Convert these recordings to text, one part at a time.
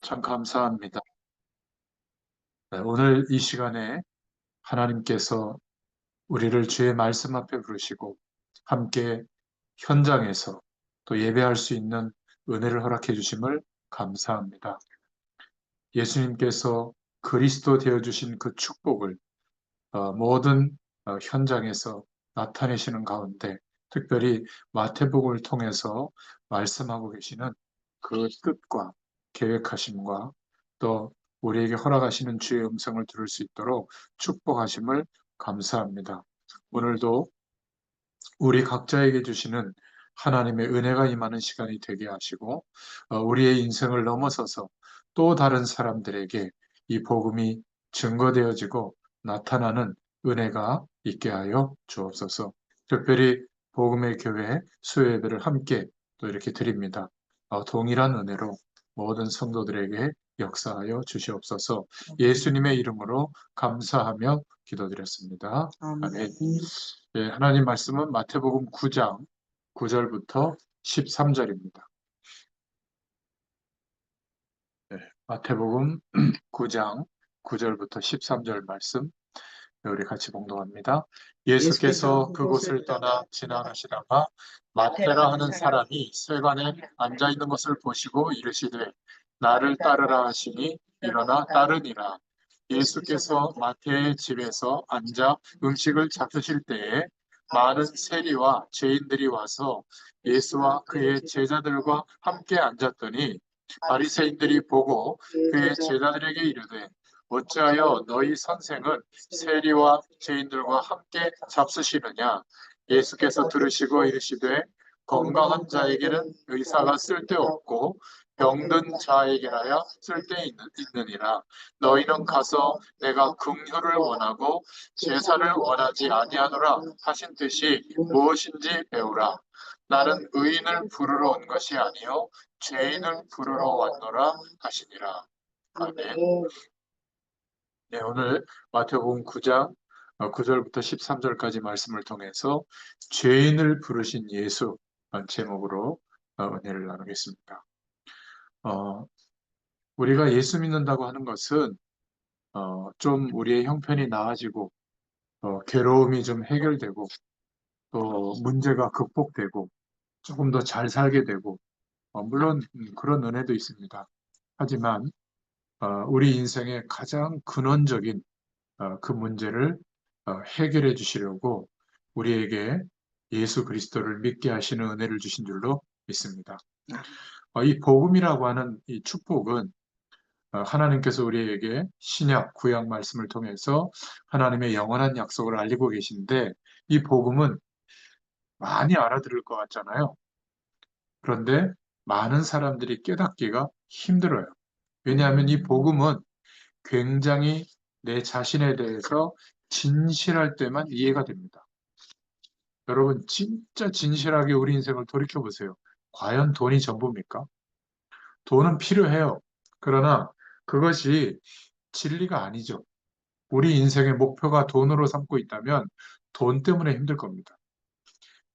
참 감사합니다. 네, 오늘 이 시간에 하나님께서 우리를 주의 말씀 앞에 부르시고 함께 현장에서 또 예배할 수 있는 은혜를 허락해 주심을 감사합니다. 예수님께서 그리스도 되어 주신 그 축복을 모든 현장에서 나타내시는 가운데 특별히 마태복음을 통해서 말씀하고 계시는 그 뜻과 계획하심과 또 우리에게 허락하시는 주의 음성을 들을 수 있도록 축복하심을 감사합니다. 오늘도 우리 각자에게 주시는 하나님의 은혜가 임하는 시간이 되게 하시고 우리의 인생을 넘어서서 또 다른 사람들에게 이 복음이 증거되어지고 나타나는 은혜가 있게 하여 주옵소서. 특별히 복음의 교회 수요 예배를 함께 또 이렇게 드립니다. 동일한 은혜로 모든 성도들에게 역사하여 주시옵소서. 예수님의 이름으로 감사하며 기도드렸습니다. 아멘. 예, 하나님 말씀은 마태복음 9장 9절부터 13절입니다. 마태복음 9장 9절부터 13절 말씀 우리 같이 봉독합니다. 예수께서 그곳을 떠나 지나가시다가 마태라 하는 사람이 세관에 앉아 있는 것을 보시고 이르시되 나를 따르라 하시니 일어나 따르니라. 예수께서 마태의 집에서 앉아 음식을 잡수실 때에 많은 세리와 죄인들이 와서 예수와 그의 제자들과 함께 앉았더니 바리새인들이 보고 그의 제자들에게 이르되 어찌하여 너희 선생은 세리와 죄인들과 함께 잡수시느냐? 예수께서 들으시고 이르시되 건강한 자에게는 의사가 쓸데없고 병든 자에게라야 쓸데있느니라. 너희는 가서 내가 긍휼을 원하고 제사를 원하지 아니하노라 하신 뜻이 무엇인지 배우라. 나는 의인을 부르러 온 것이 아니요 죄인을 부르러 왔노라 하시니라. 아멘. 네, 오늘 마태복음 9장 9절부터 13절까지 말씀을 통해서 죄인을 부르신 예수 제목으로 은혜를 나누겠습니다. 어, 우리가 예수 믿는다고 하는 것은 좀 우리의 형편이 나아지고 괴로움이 좀 해결되고 또 문제가 극복되고 조금 더 잘 살게 되고 물론 그런 은혜도 있습니다. 하지만 우리 인생의 가장 근원적인 그 문제를 해결해 주시려고 우리에게 예수 그리스도를 믿게 하시는 은혜를 주신 줄로 믿습니다. 이 복음이라고 하는 이 축복은 하나님께서 우리에게 신약, 구약 말씀을 통해서 하나님의 영원한 약속을 알리고 계신데 이 복음은 많이 알아들을 것 같잖아요. 그런데 많은 사람들이 깨닫기가 힘들어요. 왜냐하면 이 복음은 굉장히 내 자신에 대해서 진실할 때만 이해가 됩니다. 여러분, 진짜 진실하게 우리 인생을 돌이켜보세요. 과연 돈이 전부입니까? 돈은 필요해요. 그러나 그것이 진리가 아니죠. 우리 인생의 목표가 돈으로 삼고 있다면 돈 때문에 힘들 겁니다.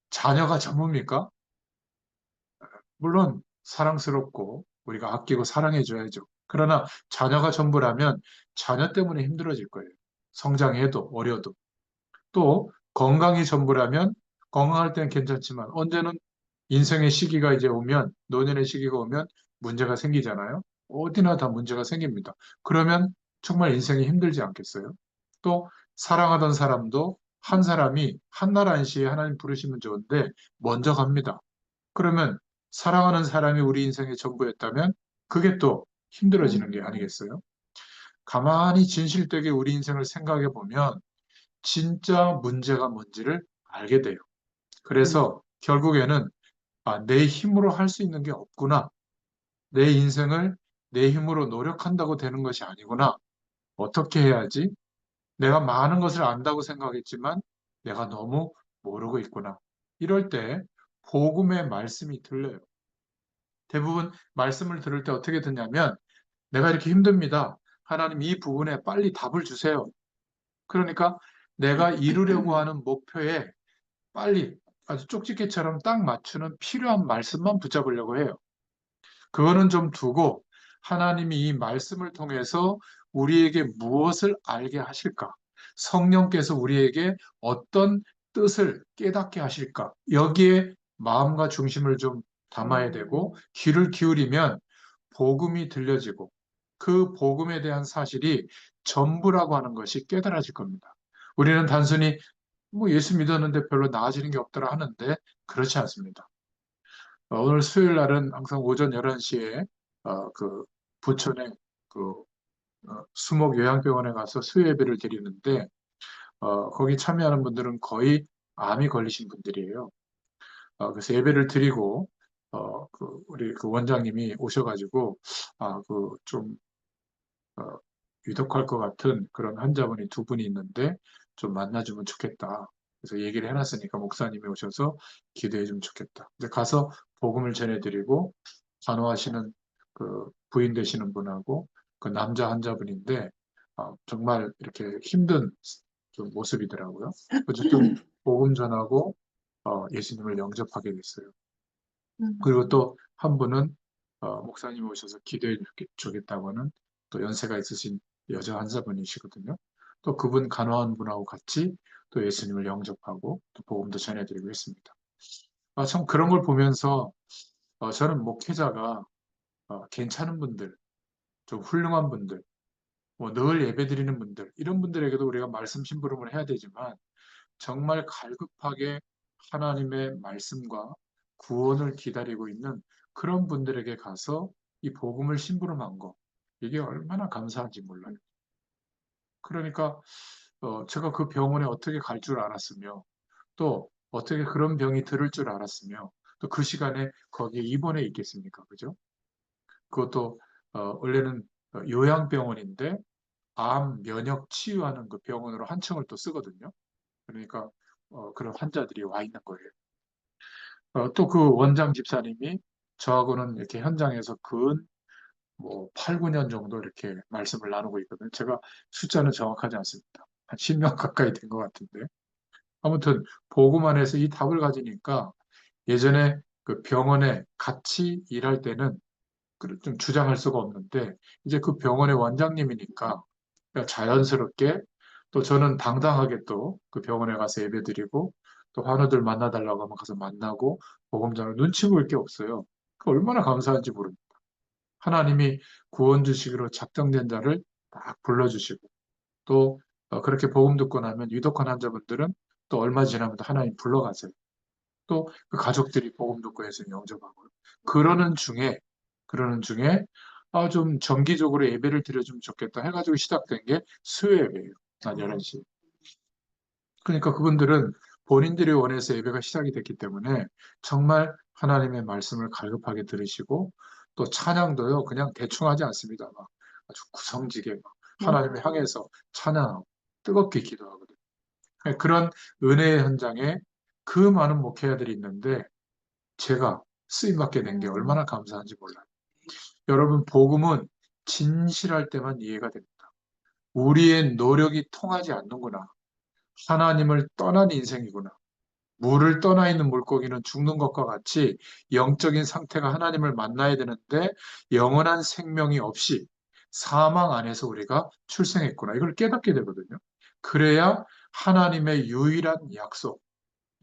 자녀가 전부입니까? 물론 사랑스럽고 우리가 아끼고 사랑해줘야죠. 그러나 자녀가 전부라면 자녀 때문에 힘들어질 거예요. 성장해도 어려도. 또 건강이 전부라면 건강할 때는 괜찮지만 언제는 인생의 시기가 이제 오면 노년의 시기가 오면 문제가 생기잖아요. 어디나 다 문제가 생깁니다. 그러면 정말 인생이 힘들지 않겠어요? 또 사랑하던 사람도 한 사람이 한날 한시에 하나님 부르시면 좋은데 먼저 갑니다. 그러면 사랑하는 사람이 우리 인생의 전부였다면 그게 또 힘들어지는 게 아니겠어요? 가만히 진실되게 우리 인생을 생각해 보면 진짜 문제가 뭔지를 알게 돼요. 그래서 결국에는 내 힘으로 할 수 있는 게 없구나. 내 인생을 내 힘으로 노력한다고 되는 것이 아니구나. 어떻게 해야지? 내가 많은 것을 안다고 생각했지만 내가 너무 모르고 있구나. 이럴 때 복음의 말씀이 들려요. 대부분 말씀을 들을 때 어떻게 듣냐면 내가 이렇게 힘듭니다. 하나님 이 부분에 빨리 답을 주세요. 그러니까 내가 이루려고 하는 목표에 빨리 아주 쪽집게처럼 딱 맞추는 필요한 말씀만 붙잡으려고 해요. 그거는 좀 두고 하나님이 이 말씀을 통해서 우리에게 무엇을 알게 하실까? 성령께서 우리에게 어떤 뜻을 깨닫게 하실까? 여기에 마음과 중심을 좀 담아야 되고 귀를 기울이면 복음이 들려지고 그 복음에 대한 사실이 전부라고 하는 것이 깨달아질 겁니다. 우리는 단순히 뭐 예수 믿었는데 별로 나아지는 게 없더라 하는데 그렇지 않습니다. 오늘 수요일 날은 항상 오전 11시에 그 부천의 그 수목 요양병원에 가서 수요 예배를 드리는데 거기 참여하는 분들은 거의 암이 걸리신 분들이에요. 그래서 예배를 드리고 우리 그 원장님이 오셔가지고 좀 위독할 것 같은 그런 환자분이 두 분이 있는데 좀 만나주면 좋겠다. 그래서 얘기를 해놨으니까 목사님이 오셔서 기도해주면 좋겠다. 이제 가서 복음을 전해드리고 간호하시는 그 부인 되시는 분하고 그 남자 환자분인데 정말 이렇게 힘든 좀 모습이더라고요. 어쨌든 복음 전하고 예수님을 영접하게 됐어요. 그리고 또 한 분은 목사님 오셔서 기도해 주겠다고는 또 연세가 있으신 여자 환자분이시거든요. 또 그분 간호한 분하고 같이 또 예수님을 영접하고 또 복음도 전해드리고 있습니다. 참 그런 걸 보면서 저는 목회자가 괜찮은 분들, 좀 훌륭한 분들, 뭐 늘 예배드리는 분들 이런 분들에게도 우리가 말씀 심부름을 해야 되지만 정말 갈급하게 하나님의 말씀과 구원을 기다리고 있는 그런 분들에게 가서 이 복음을 심부름한 거, 이게 얼마나 감사한지 몰라요. 그러니까 제가 그 병원에 어떻게 갈 줄 알았으며, 또 어떻게 그런 병이 들을 줄 알았으며, 또 그 시간에 거기에 입원해 있겠습니까? 그죠? 그것도 원래는 요양병원인데 암 면역 치유하는 그 병원으로 한층을 또 쓰거든요. 그러니까 그런 환자들이 와 있는 거예요. 또 그 원장 집사님이 저하고는 이렇게 현장에서 근 뭐 8, 9년 정도 이렇게 말씀을 나누고 있거든요. 제가 숫자는 정확하지 않습니다. 한 10년 가까이 된 것 같은데. 아무튼 복음 안에서 이 답을 가지니까 예전에 그 병원에 같이 일할 때는 좀 주장할 수가 없는데 이제 그 병원의 원장님이니까 자연스럽게 또 저는 당당하게 또 그 병원에 가서 예배드리고 또 환우들 만나달라고 하면 가서 만나고 복음전을 눈치 볼 게 없어요. 그 얼마나 감사한지 모릅니다. 하나님이 구원 주시기로 작정된 자를 딱 불러주시고 또 그렇게 복음 듣고 나면 유독한 환자분들은 또 얼마 지나면 또 하나님 불러가세요. 또 그 가족들이 복음 듣고 해서 영접하고요. 그러는 중에 그러는 중에 좀 정기적으로 예배를 드려주면 좋겠다 해가지고 시작된 게 수요 예배예요. 낮 11시. 그러니까 그분들은 본인들이 원해서 예배가 시작이 됐기 때문에 정말 하나님의 말씀을 갈급하게 들으시고 또 찬양도요 그냥 대충 하지 않습니다. 막 아주 구성지게 막 하나님을 향해서 찬양하고 뜨겁게 기도하거든요. 그런 은혜의 현장에 그 많은 목회자들이 있는데 제가 쓰임받게 된 게 얼마나 감사한지 몰라요. 여러분, 복음은 진실할 때만 이해가 됩니다. 우리의 노력이 통하지 않는구나. 하나님을 떠난 인생이구나. 물을 떠나 있는 물고기는 죽는 것과 같이 영적인 상태가 하나님을 만나야 되는데 영원한 생명이 없이 사망 안에서 우리가 출생했구나. 이걸 깨닫게 되거든요. 그래야 하나님의 유일한 약속,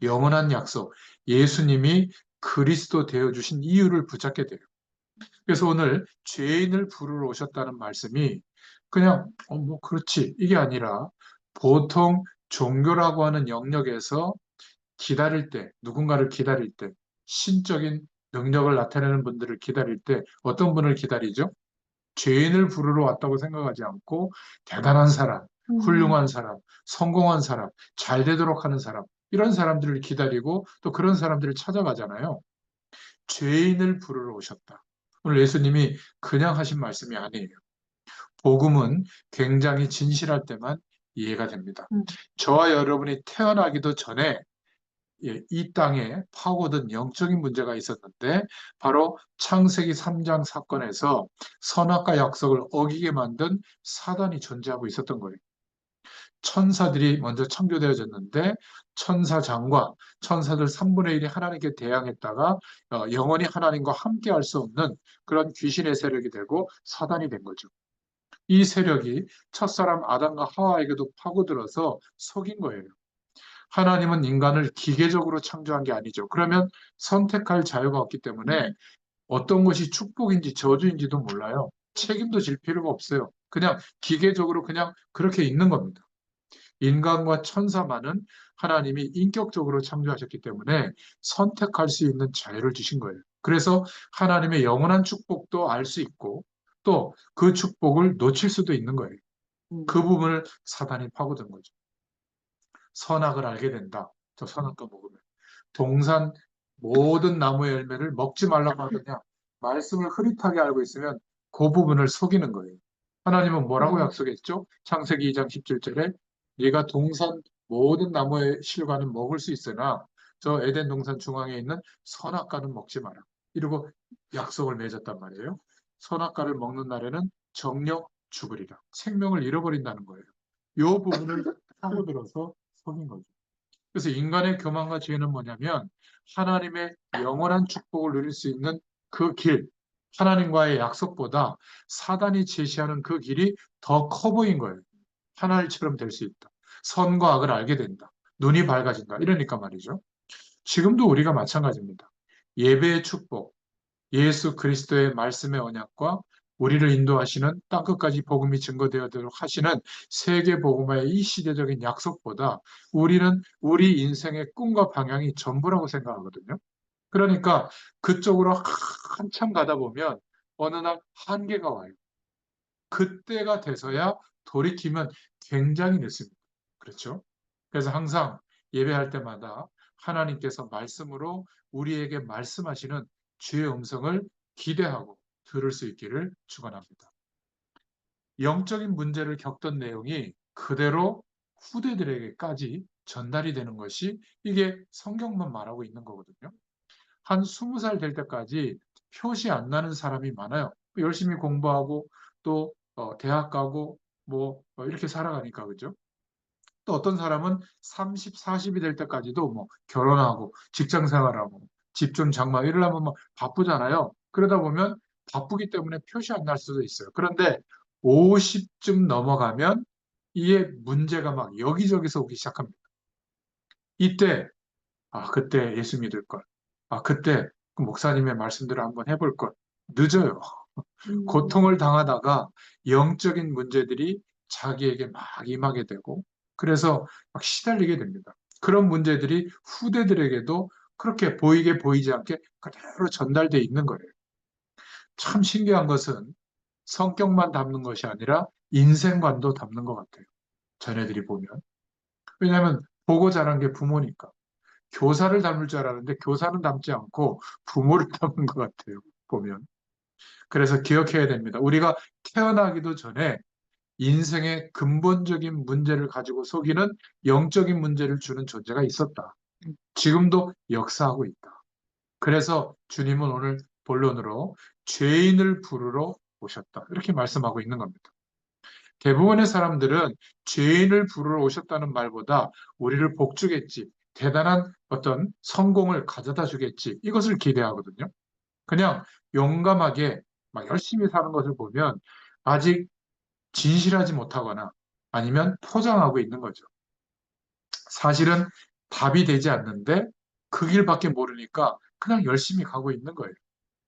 영원한 약속, 예수님이 그리스도 되어주신 이유를 붙잡게 돼요. 그래서 오늘 죄인을 부르러 오셨다는 말씀이 그냥 뭐 그렇지 이게 아니라 보통 종교라고 하는 영역에서 기다릴 때 누군가를 기다릴 때 신적인 능력을 나타내는 분들을 기다릴 때 어떤 분을 기다리죠? 죄인을 부르러 왔다고 생각하지 않고 대단한 사람, 훌륭한 사람, 성공한 사람, 잘 되도록 하는 사람 이런 사람들을 기다리고 또 그런 사람들을 찾아가잖아요. 죄인을 부르러 오셨다. 오늘 예수님이 그냥 하신 말씀이 아니에요. 복음은 굉장히 진실할 때만 이해가 됩니다. 저와 여러분이 태어나기도 전에 이 땅에 파고든 영적인 문제가 있었는데 바로 창세기 3장 사건에서 선악과 약속을 어기게 만든 사단이 존재하고 있었던 거예요. 천사들이 먼저 창조되어졌는데 천사장과 천사들 3분의 1이 하나님께 대항했다가 영원히 하나님과 함께 할 수 없는 그런 귀신의 세력이 되고 사단이 된 거죠. 이 세력이 첫사람 아담과 하와에게도 파고들어서 속인 거예요. 하나님은 인간을 기계적으로 창조한 게 아니죠. 그러면 선택할 자유가 없기 때문에 어떤 것이 축복인지 저주인지도 몰라요. 책임도 질 필요가 없어요. 그냥 기계적으로 그냥 그렇게 있는 겁니다. 인간과 천사만은 하나님이 인격적으로 창조하셨기 때문에 선택할 수 있는 자유를 주신 거예요. 그래서 하나님의 영원한 축복도 알 수 있고 또 그 축복을 놓칠 수도 있는 거예요. 그 부분을 사단이 파고든 거죠. 선악을 알게 된다. 저 선악과 먹으면. 동산 모든 나무의 열매를 먹지 말라고 하더냐. 말씀을 흐릿하게 알고 있으면 그 부분을 속이는 거예요. 하나님은 뭐라고 약속했죠? 창세기 2장 17절에 네가 동산 모든 나무의 실과는 먹을 수 있으나 저 에덴 동산 중앙에 있는 선악과는 먹지 마라. 이러고 약속을 맺었단 말이에요. 선악과를 먹는 날에는 정령 죽으리라. 생명을 잃어버린다는 거예요. 이 부분을 파고들어서 속인 거죠. 그래서 인간의 교만과 죄는 뭐냐면 하나님의 영원한 축복을 누릴 수 있는 그 길, 하나님과의 약속보다 사단이 제시하는 그 길이 더 커 보인 거예요. 하나님처럼 될 수 있다. 선과 악을 알게 된다. 눈이 밝아진다. 이러니까 말이죠. 지금도 우리가 마찬가지입니다. 예배의 축복, 예수 그리스도의 말씀의 언약과 우리를 인도하시는 땅끝까지 복음이 증거되어도록 하시는 세계 복음화의 이 시대적인 약속보다 우리는 우리 인생의 꿈과 방향이 전부라고 생각하거든요. 그러니까 그쪽으로 한참 가다 보면 어느 날 한계가 와요. 그때가 돼서야 돌이키면 굉장히 늦습니다. 그렇죠? 그래서 항상 예배할 때마다 하나님께서 말씀으로 우리에게 말씀하시는 주의 음성을 기대하고 들을 수 있기를 축원합니다. 영적인 문제를 겪던 내용이 그대로 후대들에게까지 전달이 되는 것이 이게 성경만 말하고 있는 거거든요. 한 20살 될 때까지 표시 안 나는 사람이 많아요. 열심히 공부하고 또 대학 가고 뭐 이렇게 살아가니까 그죠? 또 어떤 사람은 30, 40이 될 때까지도 뭐 결혼하고 직장 생활하고 집 좀 장마 이러려면 뭐 바쁘잖아요. 그러다 보면 바쁘기 때문에 표시 안 날 수도 있어요. 그런데 50쯤 넘어가면 이게 문제가 막 여기저기서 오기 시작합니다. 이때 그때 예수 믿을 걸. 그때 그 목사님의 말씀대로 한번 해볼 걸. 늦어요. 고통을 당하다가 영적인 문제들이 자기에게 막 임하게 되고 그래서 막 시달리게 됩니다. 그런 문제들이 후대들에게도 그렇게 보이게 보이지 않게 그대로 전달돼 있는 거예요. 참 신기한 것은 성격만 담는 것이 아니라 인생관도 담는 것 같아요. 자녀들이 보면. 왜냐하면 보고 자란 게 부모니까. 교사를 닮을 줄 알았는데 교사는 닮지 않고 부모를 닮은 것 같아요. 보면. 그래서 기억해야 됩니다. 우리가 태어나기도 전에 인생의 근본적인 문제를 가지고 속이는 영적인 문제를 주는 존재가 있었다. 지금도 역사하고 있다. 그래서 주님은 오늘 본론으로 죄인을 부르러 오셨다. 이렇게 말씀하고 있는 겁니다. 대부분의 사람들은 죄인을 부르러 오셨다는 말보다 우리를 복주겠지, 대단한 어떤 성공을 가져다 주겠지, 이것을 기대하거든요. 그냥 용감하게 막 열심히 사는 것을 보면 아직 진실하지 못하거나 아니면 포장하고 있는 거죠. 사실은 답이 되지 않는데 그 길밖에 모르니까 그냥 열심히 가고 있는 거예요.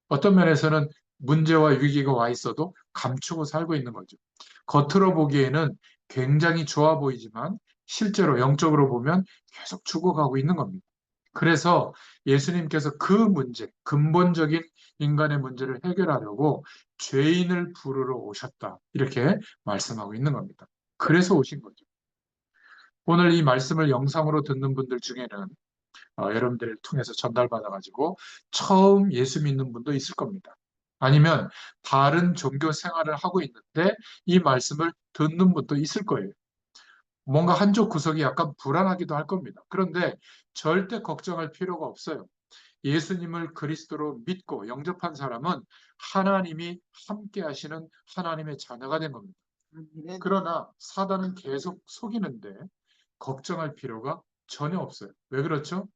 어떤 면에서는 문제와 위기가 와 있어도 감추고 살고 있는 거죠. 겉으로 보기에는 굉장히 좋아 보이지만 실제로 영적으로 보면 계속 죽어가고 있는 겁니다. 그래서 예수님께서 그 문제, 근본적인 인간의 문제를 해결하려고 죄인을 부르러 오셨다. 이렇게 말씀하고 있는 겁니다. 그래서 오신 거죠. 오늘 이 말씀을 영상으로 듣는 분들 중에는 여러분들을 통해서 전달받아가지고 처음 예수 믿는 분도 있을 겁니다. 아니면 다른 종교 생활을 하고 있는데 이 말씀을 듣는 분도 있을 거예요. 뭔가 한쪽 구석이 약간 불안하기도 할 겁니다. 그런데 절대 걱정할 필요가 없어요. 예수님을 그리스도로 믿고 영접한 사람은 하나님이 함께 하시는 하나님의 자녀가 된 겁니다. 아멘. 그러나 사단은 계속 속이는데 걱정할 필요가 전혀 없어요. 왜 그렇죠?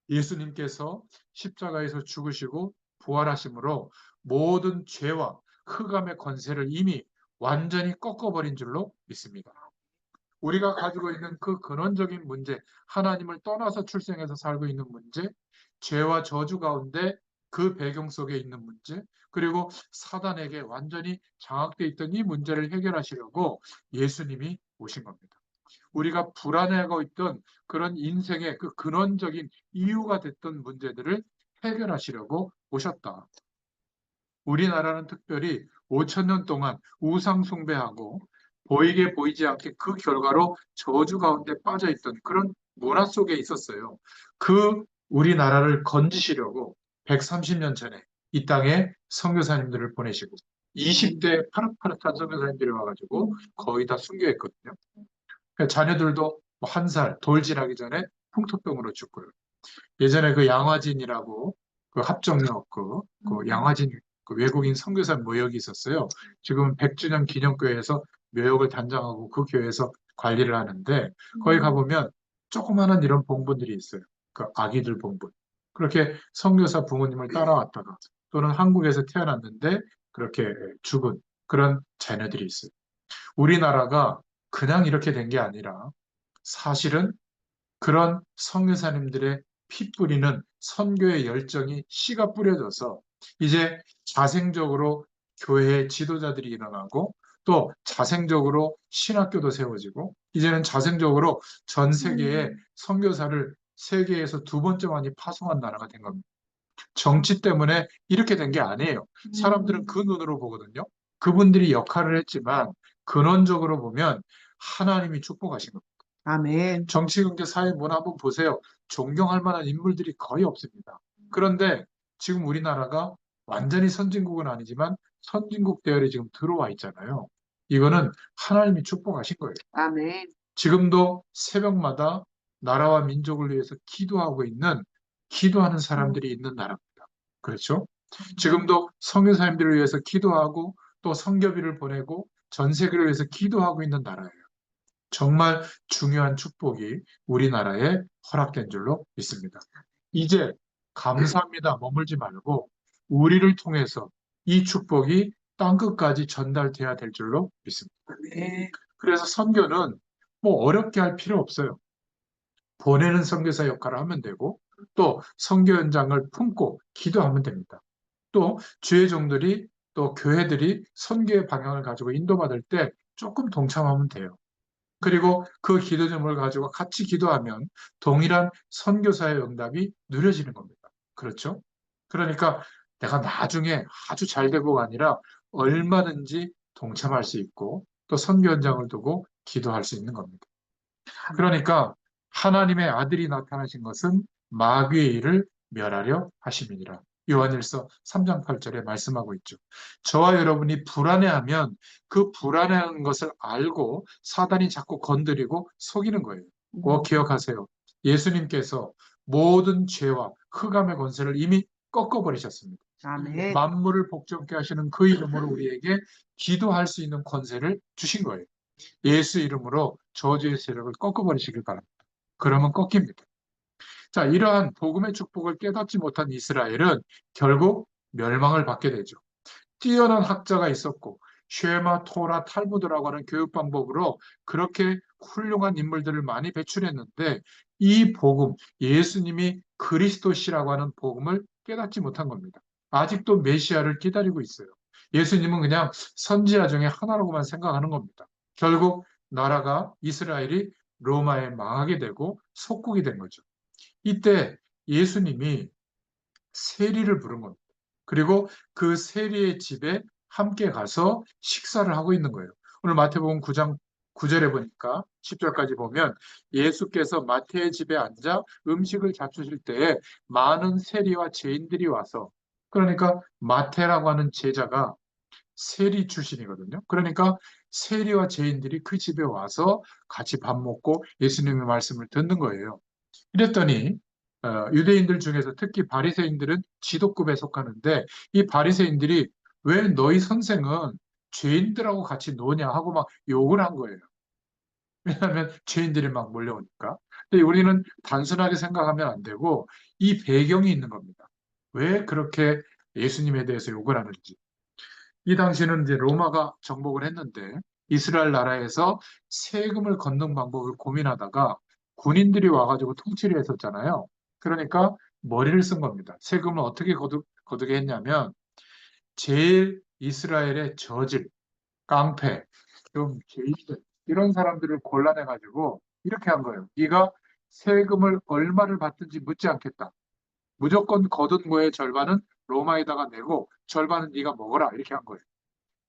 예수님께서 십자가에서 죽으시고 부활하심으로 모든 죄와 흑암의 권세를 이미 완전히 꺾어버린 줄로 믿습니다. 우리가 가지고 있는 그 근원적인 문제, 하나님을 떠나서 출생해서 살고 있는 문제, 죄와 저주 가운데 그 배경 속에 있는 문제, 그리고 사단에게 완전히 장악돼 있던 이 문제를 해결하시려고 예수님이 오신 겁니다. 우리가 불안해하고 있던 그런 인생의 그 근원적인 이유가 됐던 문제들을 해결하시려고 오셨다. 우리나라는 특별히 5천 년 동안 우상 숭배하고 보이게 보이지 않게 그 결과로 저주 가운데 빠져 있던 그런 문화 속에 있었어요. 그 우리나라를 건지시려고 130년 전에 이 땅에 선교사님들을 보내시고 20대 파릇파릇한 선교사님들이 와가지고 거의 다 순교했거든요. 그러니까 자녀들도 뭐 1살 돌진하기 전에 풍토병으로 죽고요. 예전에 그 양화진이라고 그 합정역 그 양화진 그 외국인 선교사 묘역이 있었어요. 지금 100주년 기념교회에서 묘역을 단장하고 그 교회에서 관리를 하는데 거기 가보면 조그마한 이런 봉분들이 있어요. 그 아기들 봉분. 그렇게 선교사 부모님을 따라왔다가 또는 한국에서 태어났는데 그렇게 죽은 그런 자녀들이 있어요. 우리나라가 그냥 이렇게 된 게 아니라 사실은 그런 선교사님들의 피 뿌리는 선교의 열정이 씨가 뿌려져서 이제 자생적으로 교회의 지도자들이 일어나고 또 자생적으로 신학교도 세워지고 이제는 자생적으로 전 세계에 선교사를 세계에서 두 번째 많이 파송한 나라가 된 겁니다. 정치 때문에 이렇게 된 게 아니에요. 사람들은 그 눈으로 보거든요. 그분들이 역할을 했지만 근원적으로 보면 하나님이 축복하신 겁니다. 아멘. 정치, 경제, 사회, 문화 한번 보세요. 존경할 만한 인물들이 거의 없습니다. 그런데 지금 우리나라가 완전히 선진국은 아니지만 선진국 대열에 지금 들어와 있잖아요. 이거는 하나님이 축복하신 거예요. 아멘. 지금도 새벽마다 나라와 민족을 위해서 기도하는 사람들이 있는 나라입니다. 그렇죠? 지금도 선교사님들을 위해서 기도하고 또 선교비를 보내고 전 세계를 위해서 기도하고 있는 나라예요. 정말 중요한 축복이 우리나라에 허락된 줄로 믿습니다. 이제 감사합니다 머물지 말고 우리를 통해서 이 축복이 땅끝까지 전달돼야 될 줄로 믿습니다. 네. 그래서 선교는 뭐 어렵게 할 필요 없어요. 보내는 선교사 역할을 하면 되고 또 선교 현장을 품고 기도하면 됩니다. 또 주의 종들이 또 교회들이 선교의 방향을 가지고 인도받을 때 조금 동참하면 돼요. 그리고 그 기도 제목을 가지고 같이 기도하면 동일한 선교사의 응답이 누려지는 겁니다. 그렇죠? 그러니까 내가 나중에 아주 잘 되고가 아니라 얼마든지 동참할 수 있고 또 선교 현장을 두고 기도할 수 있는 겁니다. 그러니까 하나님의 아들이 나타나신 것은 마귀의 일을 멸하려 하심이니라. 요한일서 3장 8절에 말씀하고 있죠. 저와 여러분이 불안해하면 그 불안해하는 것을 알고 사단이 자꾸 건드리고 속이는 거예요. 꼭 기억하세요. 예수님께서 모든 죄와 흑암의 권세를 이미 꺾어버리셨습니다. 아멘. 만물을 복종케 하시는 그 이름으로 우리에게 기도할 수 있는 권세를 주신 거예요. 예수 이름으로 저주의 세력을 꺾어버리시길 바랍니다. 그러면 꺾입니다. 자, 이러한 복음의 축복을 깨닫지 못한 이스라엘은 결국 멸망을 받게 되죠. 뛰어난 학자가 있었고 쉐마, 토라, 탈무드라고 하는 교육 방법으로 그렇게 훌륭한 인물들을 많이 배출했는데 이 복음, 예수님이 그리스도시라고 하는 복음을 깨닫지 못한 겁니다. 아직도 메시아를 기다리고 있어요. 예수님은 그냥 선지자 중에 하나라고만 생각하는 겁니다. 결국 나라가 이스라엘이 로마에 망하게 되고 속국이 된 거죠. 이때 예수님이 세리를 부른 겁니다. 그리고 그 세리의 집에 함께 가서 식사를 하고 있는 거예요. 오늘 마태복음 9장 9절에 보니까 10절까지 보면 예수께서 마태의 집에 앉아 음식을 잡수실 때에 많은 세리와 죄인들이 와서 그러니까 마태라고 하는 제자가 세리 출신이거든요. 그러니까 세리와 죄인들이 그 집에 와서 같이 밥 먹고 예수님의 말씀을 듣는 거예요. 이랬더니 유대인들 중에서 특히 바리새인들은 지도급에 속하는데 이 바리새인들이 왜 너희 선생은 죄인들하고 같이 노냐 하고 막 욕을 한 거예요. 왜냐하면 죄인들이 막 몰려오니까. 근데 우리는 단순하게 생각하면 안 되고 이 배경이 있는 겁니다. 왜 그렇게 예수님에 대해서 욕을 하는지. 이 당시에는 이제 로마가 정복을 했는데 이스라엘 나라에서 세금을 걷는 방법을 고민하다가 군인들이 와가지고 통치를 했었잖아요. 그러니까 머리를 쓴 겁니다. 세금을 어떻게 거두게 했냐면 제일 이스라엘의 저질, 깡패, 좀 죄인들 이런 사람들을 골라내가지고 이렇게 한 거예요. 네가 세금을 얼마를 받든지 묻지 않겠다. 무조건 거둔 거의 절반은 로마에다가 내고 절반은 네가 먹어라 이렇게 한 거예요.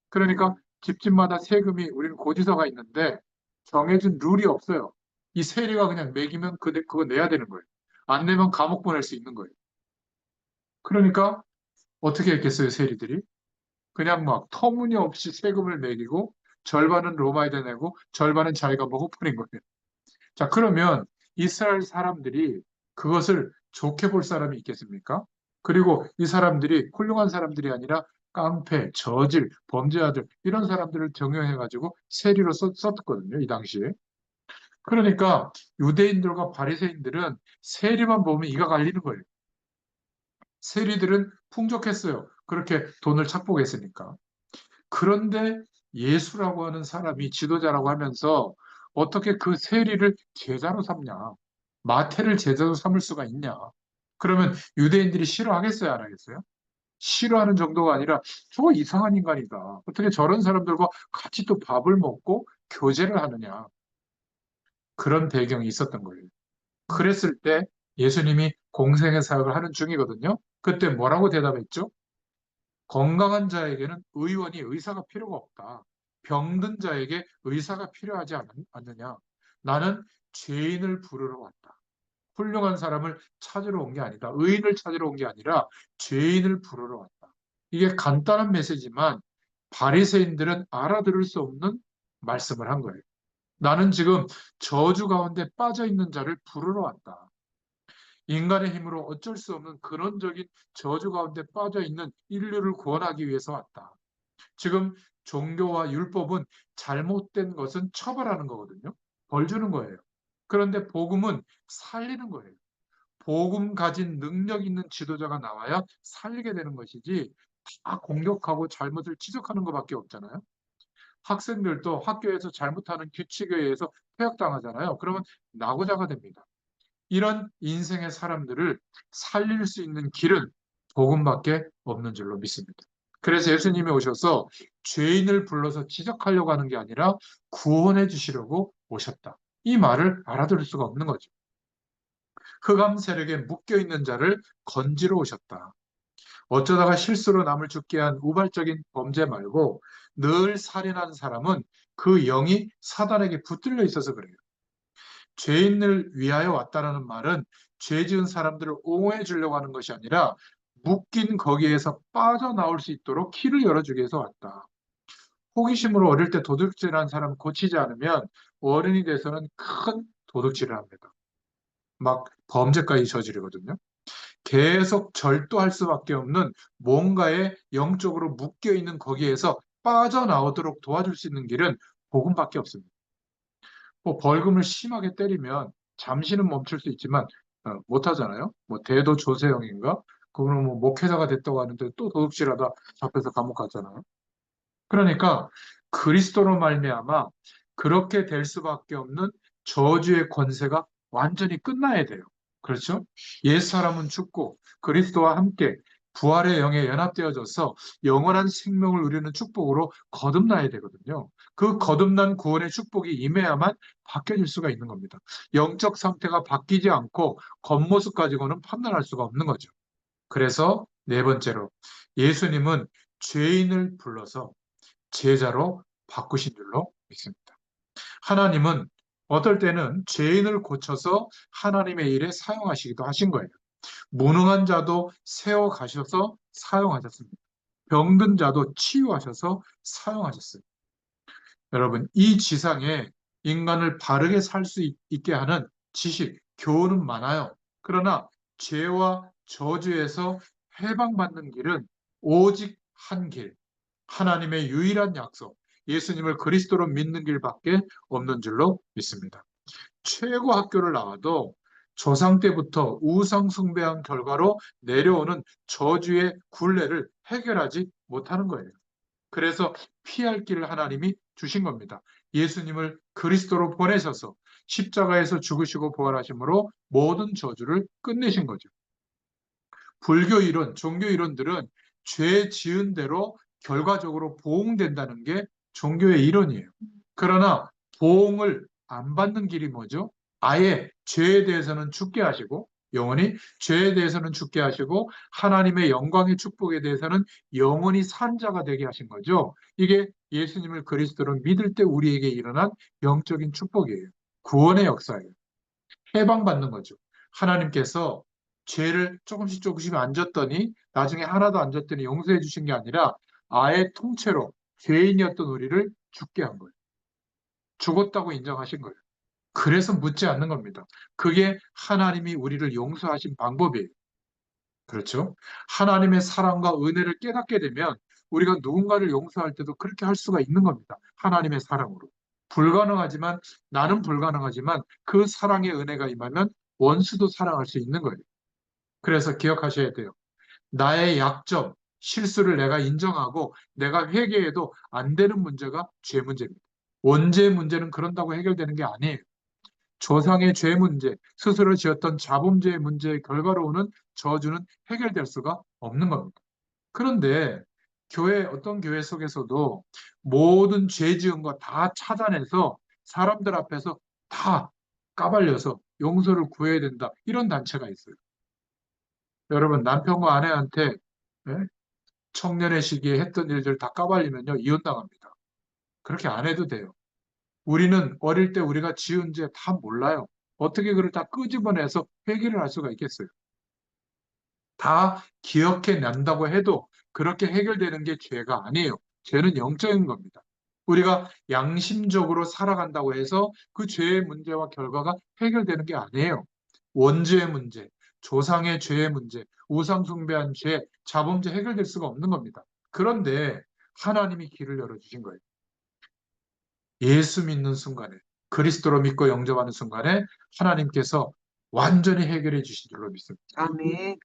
그러니까 집집마다 세금이 우리는 고지서가 있는데 정해진 룰이 없어요. 이 세리가 그냥 매기면 그거 내야 되는 거예요. 안 내면 감옥 보낼 수 있는 거예요. 그러니까 어떻게 했겠어요, 세리들이? 그냥 막 터무니없이 세금을 매기고 절반은 로마에다 내고 절반은 자기가 먹어버린 거예요. 자, 그러면 이스라엘 사람들이 그것을 좋게 볼 사람이 있겠습니까? 그리고 이 사람들이 훌륭한 사람들이 아니라 깡패, 저질, 범죄자들 이런 사람들을 등용해가지고 세리로 썼거든요, 이 당시에. 그러니까 유대인들과 바리새인들은 세리만 보면 이가 갈리는 거예요. 세리들은 풍족했어요. 그렇게 돈을 착복했으니까. 그런데 예수라고 하는 사람이 지도자라고 하면서 어떻게 그 세리를 제자로 삼냐? 마태를 제자로 삼을 수가 있냐? 그러면 유대인들이 싫어하겠어요, 안 하겠어요? 싫어하는 정도가 아니라 저거 이상한 인간이다. 어떻게 저런 사람들과 같이 또 밥을 먹고 교제를 하느냐? 그런 배경이 있었던 거예요. 그랬을 때 예수님이 공생의 사역을 하는 중이거든요. 그때 뭐라고 대답했죠? 건강한 자에게는 의원이 의사가 필요가 없다. 병든 자에게 의사가 필요하지 않느냐. 나는 죄인을 부르러 왔다. 훌륭한 사람을 찾으러 온 게 아니다. 의인을 찾으러 온 게 아니라 죄인을 부르러 왔다. 이게 간단한 메시지만 바리새인들은 알아들을 수 없는 말씀을 한 거예요. 나는 지금 저주 가운데 빠져 있는 자를 부르러 왔다. 인간의 힘으로 어쩔 수 없는 근원적인 저주 가운데 빠져 있는 인류를 구원하기 위해서 왔다. 지금 종교와 율법은 잘못된 것은 처벌하는 거거든요. 벌 주는 거예요. 그런데 복음은 살리는 거예요. 복음 가진 능력 있는 지도자가 나와야 살리게 되는 것이지 다 공격하고 잘못을 지적하는 것밖에 없잖아요. 학생들도 학교에서 잘못하는 규칙에 의해서 퇴학당하잖아요. 그러면 낙오자가 됩니다. 이런 인생의 사람들을 살릴 수 있는 길은 복음밖에 없는 줄로 믿습니다. 그래서 예수님이 오셔서 죄인을 불러서 지적하려고 하는 게 아니라 구원해 주시려고 오셨다. 이 말을 알아들을 수가 없는 거죠. 흑암 세력에 묶여 있는 자를 건지러 오셨다. 어쩌다가 실수로 남을 죽게 한 우발적인 범죄 말고 늘 살인하는 사람은 그 영이 사단에게 붙들려 있어서 그래요. 죄인을 위하여 왔다라는 말은 죄 지은 사람들을 옹호해 주려고 하는 것이 아니라 묶인 거기에서 빠져나올 수 있도록 길을 열어주기 위해서 왔다. 호기심으로 어릴 때 도둑질한 사람 고치지 않으면 어른이 돼서는 큰 도둑질을 합니다. 막 범죄까지 저지르거든요. 계속 절도할 수밖에 없는 뭔가에 영적으로 묶여 있는 거기에서 빠져나오도록 도와줄 수 있는 길은 복음밖에 없습니다. 뭐 벌금을 심하게 때리면 잠시는 멈출 수 있지만 못 하잖아요. 뭐 대도 조세형인가? 그거는 뭐 목회자가 됐다고 하는데 또 도둑질하다 잡혀서 감옥 갔잖아요. 그러니까 그리스도로 말미암아 그렇게 될 수밖에 없는 저주의 권세가 완전히 끝나야 돼요. 그렇죠? 옛 사람은 죽고 그리스도와 함께 부활의 영에 연합되어져서 영원한 생명을 누리는 축복으로 거듭나야 되거든요. 그 거듭난 구원의 축복이 임해야만 바뀌어질 수가 있는 겁니다. 영적 상태가 바뀌지 않고 겉모습 가지고는 판단할 수가 없는 거죠. 그래서 네 번째로 예수님은 죄인을 불러서 제자로 바꾸신 줄로 믿습니다. 하나님은 어떨 때는 죄인을 고쳐서 하나님의 일에 사용하시기도 하신 거예요. 무능한 자도 세워 가셔서 사용하셨습니다. 병든 자도 치유하셔서 사용하셨어요. 여러분, 이 지상에 인간을 바르게 살 수 있게 하는 지식, 교훈은 많아요. 그러나 죄와 저주에서 해방받는 길은 오직 한 길, 하나님의 유일한 약속, 예수님을 그리스도로 믿는 길밖에 없는 줄로 믿습니다. 최고 학교를 나와도 조상 때부터 우상 숭배한 결과로 내려오는 저주의 굴레를 해결하지 못하는 거예요. 그래서 피할 길을 하나님이 주신 겁니다. 예수님을 그리스도로 보내셔서 십자가에서 죽으시고 부활하심으로 모든 저주를 끝내신 거죠. 불교 이론, 종교 이론들은 죄 지은 대로 결과적으로 보응된다는 게 종교의 이론이에요. 그러나 보응을 안 받는 길이 뭐죠? 아예 죄에 대해서는 죽게 하시고 영원히 죄에 대해서는 죽게 하시고 하나님의 영광의 축복에 대해서는 영원히 산 자가 되게 하신 거죠. 이게 예수님을 그리스도로 믿을 때 우리에게 일어난 영적인 축복이에요. 구원의 역사예요. 해방받는 거죠. 하나님께서 죄를 조금씩 조금씩 안 졌더니 나중에 하나도 안 졌더니 용서해 주신 게 아니라 아예 통째로 죄인이었던 우리를 죽게 한 거예요. 죽었다고 인정하신 거예요. 그래서 묻지 않는 겁니다. 그게 하나님이 우리를 용서하신 방법이에요. 그렇죠? 하나님의 사랑과 은혜를 깨닫게 되면 우리가 누군가를 용서할 때도 그렇게 할 수가 있는 겁니다. 하나님의 사랑으로. 불가능하지만, 나는 불가능하지만 그 사랑의 은혜가 임하면 원수도 사랑할 수 있는 거예요. 그래서 기억하셔야 돼요. 나의 약점, 실수를 내가 인정하고 내가 회개해도 안 되는 문제가 죄 문제입니다. 원죄 문제는 그런다고 해결되는 게 아니에요. 조상의 죄 문제, 스스로 지었던 자범죄의 문제의 결과로 오는 저주는 해결될 수가 없는 겁니다. 그런데 어떤 교회 속에서도 모든 죄 지은 거 다 찾아내서 사람들 앞에서 다 까발려서 용서를 구해야 된다. 이런 단체가 있어요. 여러분, 남편과 아내한테 예? 청년의 시기에 했던 일들 다 까발리면요, 이혼당합니다. 그렇게 안 해도 돼요. 우리는 어릴 때 우리가 지은 죄 다 몰라요. 어떻게 그걸 다 끄집어내서 회개를 할 수가 있겠어요? 다 기억해 낸다고 해도 그렇게 해결되는 게 죄가 아니에요. 죄는 영적인 겁니다. 우리가 양심적으로 살아간다고 해서 그 죄의 문제와 결과가 해결되는 게 아니에요. 원죄의 문제, 조상의 죄의 문제, 우상 숭배한 죄, 자범죄 해결될 수가 없는 겁니다. 그런데 하나님이 길을 열어주신 거예요. 예수 믿는 순간에, 그리스도로 믿고 영접하는 순간에 하나님께서 완전히 해결해 주신 줄로 믿습니다. 아멘.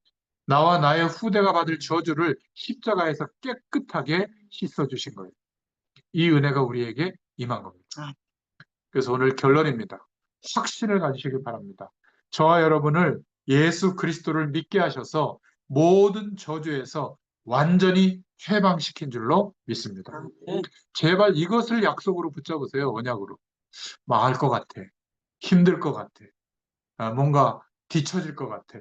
나와 나의 후대가 받을 저주를 십자가에서 깨끗하게 씻어주신 거예요. 이 은혜가 우리에게 임한 겁니다. 그래서 오늘 결론입니다. 확신을 가지시길 바랍니다. 저와 여러분을 예수 그리스도를 믿게 하셔서 모든 저주에서 완전히 해방시킨 줄로 믿습니다. 제발 이것을 약속으로 붙잡으세요. 언약으로. 망할 것 같아. 힘들 것 같아. 뭔가 뒤처질 것 같아.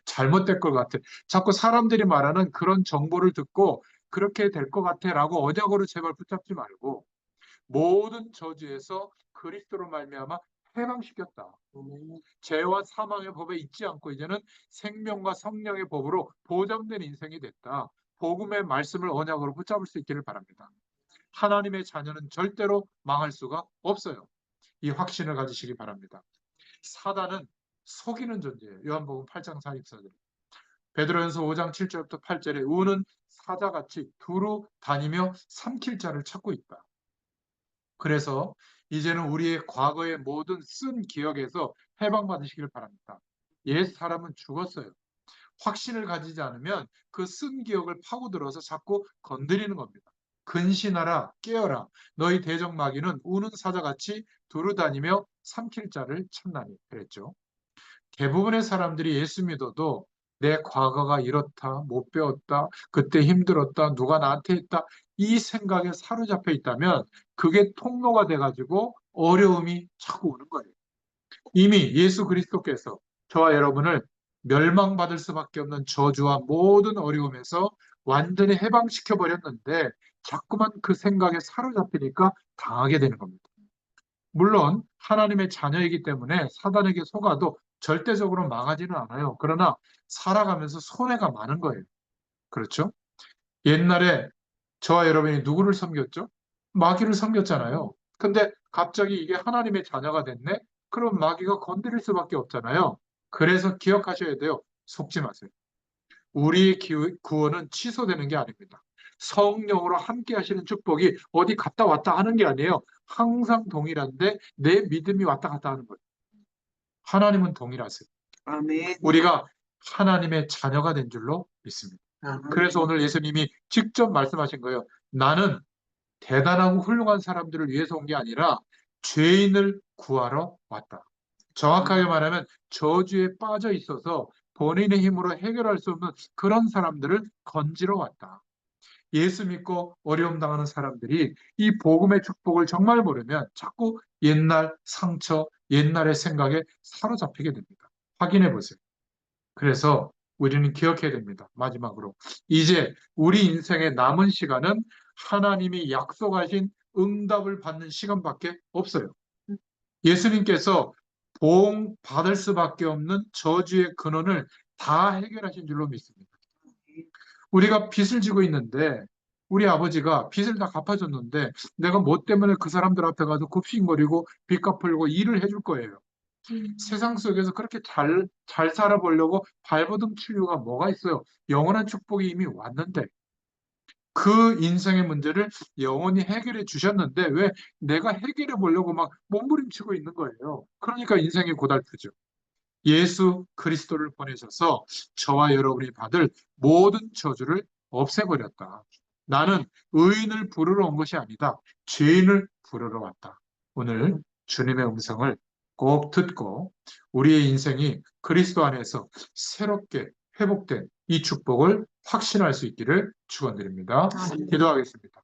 잘못될 것 같아. 자꾸 사람들이 말하는 그런 정보를 듣고 그렇게 될 것 같아 라고 언약으로 제발 붙잡지 말고 모든 저주에서 그리스도로 말미암아 해방시켰다. 죄와 사망의 법에 있지 않고 이제는 생명과 성령의 법으로 보장된 인생이 됐다. 복음의 말씀을 언약으로 붙잡을 수 있기를 바랍니다. 하나님의 자녀는 절대로 망할 수가 없어요. 이 확신을 가지시기 바랍니다. 사단은 속이는 존재예요. 요한복음 8장 44절. 베드로전서 5장 7절부터 8절에 우는 사자같이 두루 다니며 삼킬 자를 찾고 있다. 그래서 이제는 우리의 과거의 모든 쓴 기억에서 해방받으시길 바랍니다. 옛 사람은 죽었어요. 확신을 가지지 않으면 그 쓴 기억을 파고들어서 자꾸 건드리는 겁니다. 근신하라, 깨어라. 너희 대적 마귀는 우는 사자같이 두루다니며 삼킬 자를 찾나니. 그랬죠. 대부분의 사람들이 예수 믿어도 내 과거가 이렇다, 못 배웠다, 그때 힘들었다, 누가 나한테 했다, 이 생각에 사로잡혀 있다면 그게 통로가 돼가지고 어려움이 자꾸 오는 거예요. 이미 예수 그리스도께서 저와 여러분을 멸망받을 수밖에 없는 저주와 모든 어려움에서 완전히 해방시켜 버렸는데 자꾸만 그 생각에 사로잡히니까 당하게 되는 겁니다. 물론 하나님의 자녀이기 때문에 사단에게 속아도 절대적으로 망하지는 않아요. 그러나 살아가면서 손해가 많은 거예요. 그렇죠? 옛날에 저와 여러분이 누구를 섬겼죠? 마귀를 섬겼잖아요. 근데 갑자기 이게 하나님의 자녀가 됐네? 그럼 마귀가 건드릴 수밖에 없잖아요. 그래서 기억하셔야 돼요. 속지 마세요. 우리의 구원은 취소되는 게 아닙니다. 성령으로 함께 하시는 축복이 어디 갔다 왔다 하는 게 아니에요. 항상 동일한데 내 믿음이 왔다 갔다 하는 거예요. 하나님은 동일하세요. 아멘. 우리가 하나님의 자녀가 된 줄로 믿습니다. 그래서 오늘 예수님이 직접 말씀하신 거예요. 나는 대단하고 훌륭한 사람들을 위해서 온 게 아니라 죄인을 구하러 왔다. 정확하게 말하면 저주에 빠져 있어서 본인의 힘으로 해결할 수 없는 그런 사람들을 건지러 왔다. 예수 믿고 어려움 당하는 사람들이 이 복음의 축복을 정말 모르면 자꾸 옛날 상처, 옛날의 생각에 사로잡히게 됩니다. 확인해 보세요. 그래서 우리는 기억해야 됩니다. 마지막으로. 이제 우리 인생의 남은 시간은 하나님이 약속하신 응답을 받는 시간밖에 없어요. 예수님께서 보응 받을 수밖에 없는 저주의 근원을 다 해결하신 줄로 믿습니다. 우리가 빚을 지고 있는데 우리 아버지가 빚을 다 갚아줬는데 내가 뭐 때문에 그 사람들 앞에 가서 굽신거리고 빚 갚으려고 일을 해줄 거예요. 세상 속에서 그렇게 잘 살아보려고 발버둥 칠 이유가 뭐가 있어요? 영원한 축복이 이미 왔는데 그 인생의 문제를 영원히 해결해 주셨는데 왜 내가 해결해 보려고 막 몸부림치고 있는 거예요. 그러니까 인생이 고달프죠. 예수 그리스도를 보내셔서 저와 여러분이 받을 모든 저주를 없애버렸다. 나는 의인을 부르러 온 것이 아니다. 죄인을 부르러 왔다. 오늘 주님의 음성을 꼭 듣고 우리의 인생이 그리스도 안에서 새롭게 회복된 이 축복을 확신할 수 있기를 축원드립니다. 기도하겠습니다.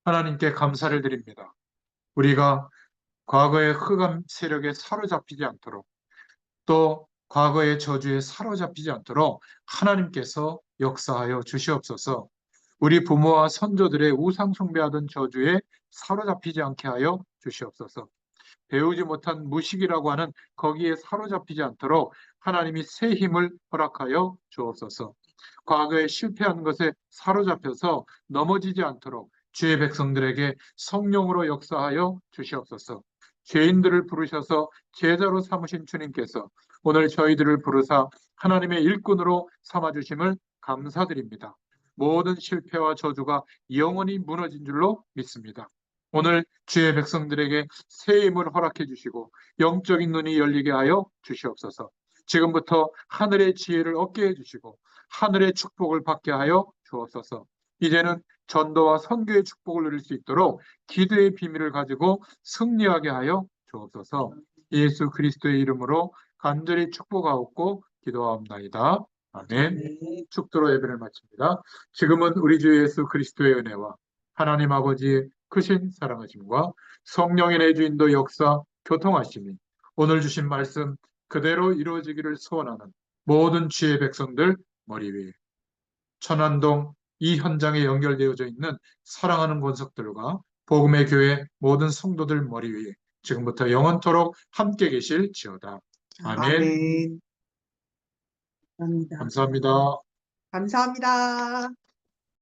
하나님께 감사를 드립니다. 우리가 과거의 흑암 세력에 사로잡히지 않도록 또 과거의 저주에 사로잡히지 않도록 하나님께서 역사하여 주시옵소서. 우리 부모와 선조들의 우상 숭배하던 저주에 사로잡히지 않게 하여 주시옵소서. 배우지 못한 무식이라고 하는 거기에 사로잡히지 않도록 하나님이 새 힘을 허락하여 주옵소서. 과거에 실패한 것에 사로잡혀서 넘어지지 않도록 주의 백성들에게 성령으로 역사하여 주시옵소서. 죄인들을 부르셔서 제자로 삼으신 주님께서 오늘 저희들을 부르사 하나님의 일꾼으로 삼아주심을 감사드립니다. 모든 실패와 저주가 영원히 무너진 줄로 믿습니다. 오늘 주의 백성들에게 새 힘을 허락해 주시고 영적인 눈이 열리게 하여 주시옵소서. 지금부터 하늘의 지혜를 얻게 해주시고 하늘의 축복을 받게 하여 주옵소서. 이제는 전도와 선교의 축복을 누릴 수 있도록 기도의 비밀을 가지고 승리하게 하여 주옵소서. 예수 그리스도의 이름으로 간절히 축복하옵고 기도하옵나이다. 아멘. 축도로 예배를 마칩니다. 지금은 우리 주 예수 그리스도의 은혜와 하나님 아버지의 크신 사랑하심과 성령의 내주인도 역사 교통하심이 오늘 주신 말씀 그대로 이루어지기를 소원하는 모든 주의 백성들 머리 위에 천안동 이 현장에 연결되어져 있는 사랑하는 권석들과 복음의 교회 모든 성도들 머리 위에 지금부터 영원토록 함께 계실지어다. 아멘. 아멘. 감사합니다. 감사합니다. 감사합니다.